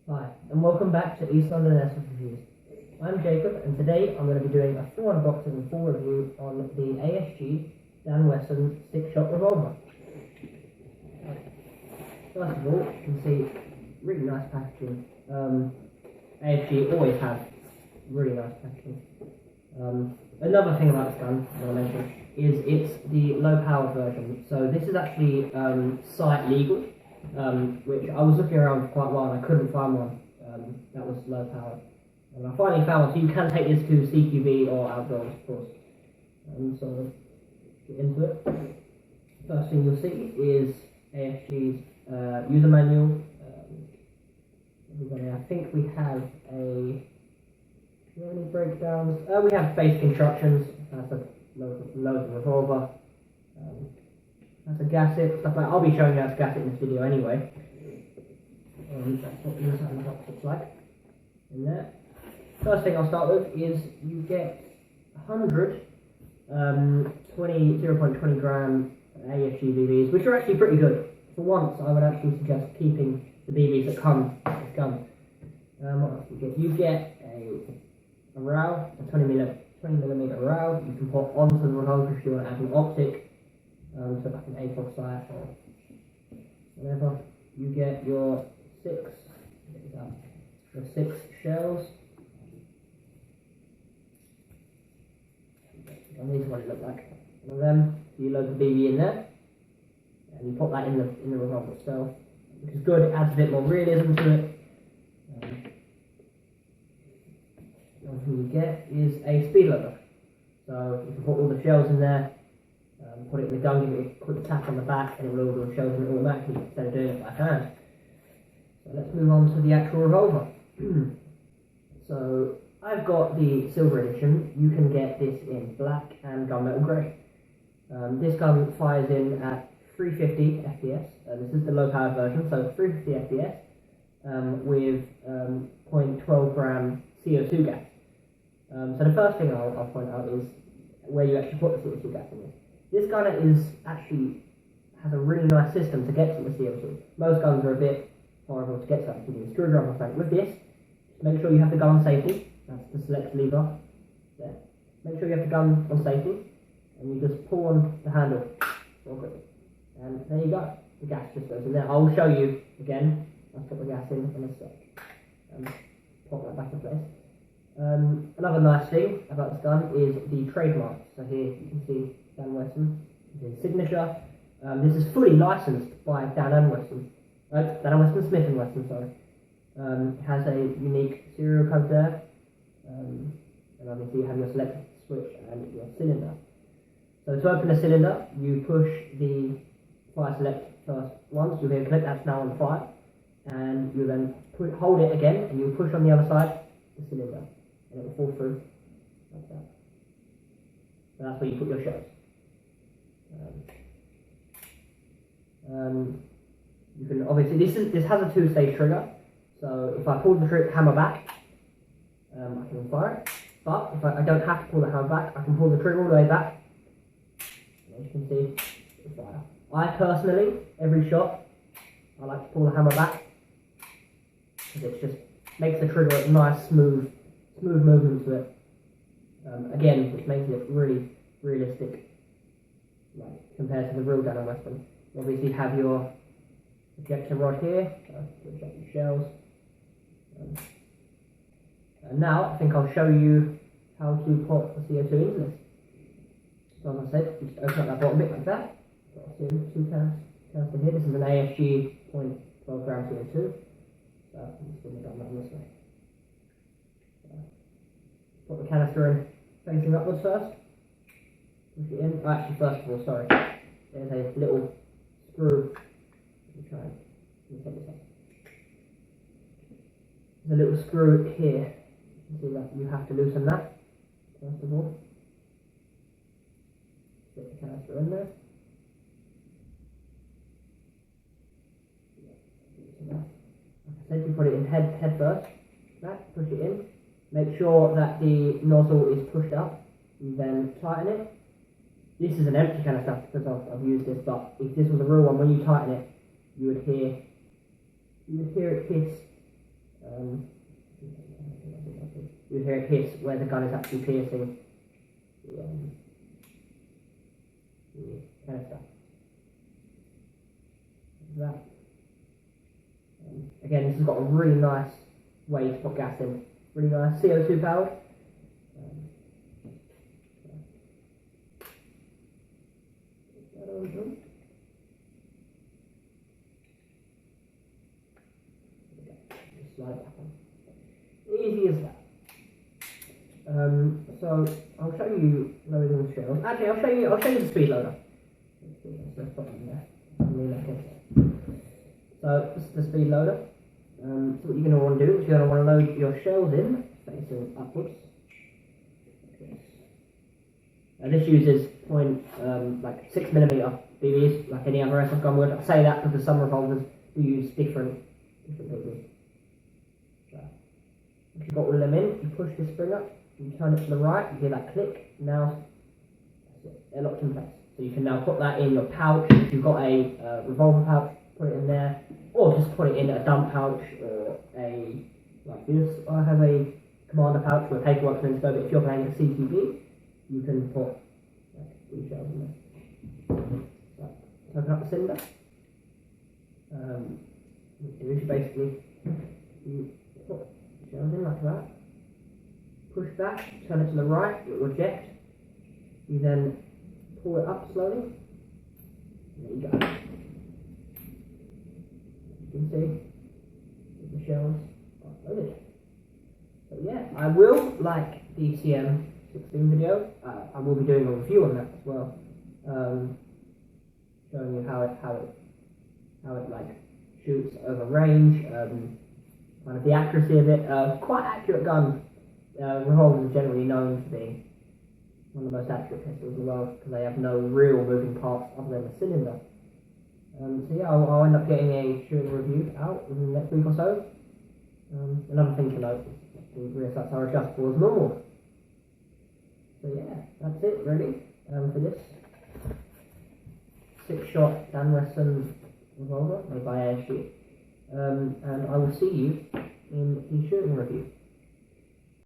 Hi, and welcome back to East London Airsoft Reviews. I'm Jacob, and today I'm going to be doing a full unboxing and full review on the ASG Smith and Wesson 6-shot revolver. First of all, you can see really nice packaging. ASG always have really nice packaging. Another thing about this gun I want to mention is it's the low power version. So this is actually site legal. Which I was looking around for quite a while and I couldn't find one that was low power. And I finally found one, so you can take this to CQB or outdoors, of course. So let's get into it. First thing you'll see is ASG's user manual. I think we have do we have any breakdowns? We have basic instructions. That's a load of revolver. That's a gasket, stuff like that. I'll be showing you how to gas it in this video anyway. That's what the inside of the box looks like. In there. First thing I'll start with is you get 100 0.20 gram ASG BBs, which are actually pretty good. For once, I would actually suggest keeping the BBs that come with this gun. What else do you get? You get a RAL, a 20mm RAL. You can put onto the revolver if you want to add an optic. So like an ASOG sight or whatever. You get your six shells. And these are what it look like. One of them, you load the BB in there, and you put that in the revolver itself, which is good. It adds a bit more realism to it. One thing you get is a speed loader. So you can put all the shells in there. Put it in the gun, give it a quick tap on the back, and it will load all the shells in automatically instead of doing it by hand. So let's move on to the actual revolver. So I've got the silver edition. You can get this in black and gunmetal grey. This gun fires in at 350 FPS. This is the low power version, so 350 FPS with 0.12 gram CO2 gas. So the first thing I'll point out is where you actually put the CO2 gas in this. This gun has a really nice system to get to the CO2. Most guns are a bit horrible to get to. You can do a screwdriver thing. With this, just make sure you have the gun on safety. That's the select lever there. Make sure you have the gun on safety, and you just pull on the handle real quick. And there you go. The gas just goes in there. I'll show you again. I'll put the gas in a sec. Pop that back in place. Another nice thing about this gun is the trademark. So here you can see Dan Wesson, his signature. This is fully licensed by Dan Wesson Smith and Wesson, sorry. It has a unique serial code there, and obviously you have your select switch and your cylinder. So to open the cylinder, you push the fire select first once. You'll hear a click, that's now on fire, and you then hold it again, and you'll push on the other side the cylinder, and it will fall through like that. So that's where you put your shells. You can obviously this has a 2-stage trigger, so if I pull the hammer back, I can fire it. But if I don't have to pull the hammer back, I can pull the trigger all the way back. As you can see, the fire. I personally, every shot, I like to pull the hammer back because it just makes the trigger a nice, smooth movement to it. Again, which makes it really realistic, compared to the real Dan Wesson. You obviously have your ejector rod here, to eject your shells. And now I think I'll show you how to put the CO2 into this. So as I said, just open up that bottom bit like that. Got two canister here. This is an ASG 0.12 gram CO2. So I'm just going to go down this way. Put the canister in facing upwards first. Push it in. Oh, actually, first of all, sorry. There's a little screw. Let me take this out. There's a little screw here. You can see that you have to loosen that first of all. Get the canister in there. Like I said, you put it in head first. That, push it in. Make sure that the nozzle is pushed up. You then tighten it. This is an empty canister because I've used this, but if this was a real one, when you tighten it, you would hear it hiss You hear it hiss where the gun is actually piercing the canister. That. Again, this has got a really nice way to put gas in. Really nice CO2 powered. Slide back on. Easy as that. So I'll show you loading the shells. Actually, I'll show you the speed loader. Let's put it in there. So this is the speed loader. So what you're going to want to do is you're going to want to load your shells in facing upwards. This uses like 6mm BBs, like any other airsoft gun would. I say that because some revolvers do use different BBs. So if you've got all of them in, you push this spring up, you turn it to the right, you hear that click. Now they're locked in place. So you can now put that in your pouch. If you've got a revolver pouch, put it in there, or just put it in a dump pouch or a like this. I have a commander pouch where paperwork's meant to go, but if you're playing a CTB, you can put like 3 shells in there. So open up the cylinder. What you do is basically you put the shells in like that. Push back, turn it to the right, it will eject. You then pull it up slowly. There you go. You can see the shells are loaded. So yeah, I will like the CM16 video. I will be doing a review on that as well, showing you how it like shoots over range, kind of the accuracy of it. Quite accurate gun. Revolvers are generally known for being one of the most accurate pistols in the world because they have no real moving parts other than the cylinder. So yeah, I'll end up getting a shooting review out in the next week or so. Another thing to note is the rear sights are adjustable as normal. So yeah, that's it really for this 6-shot Dan Wesson revolver made by ASG. And I will see you in the shooting review.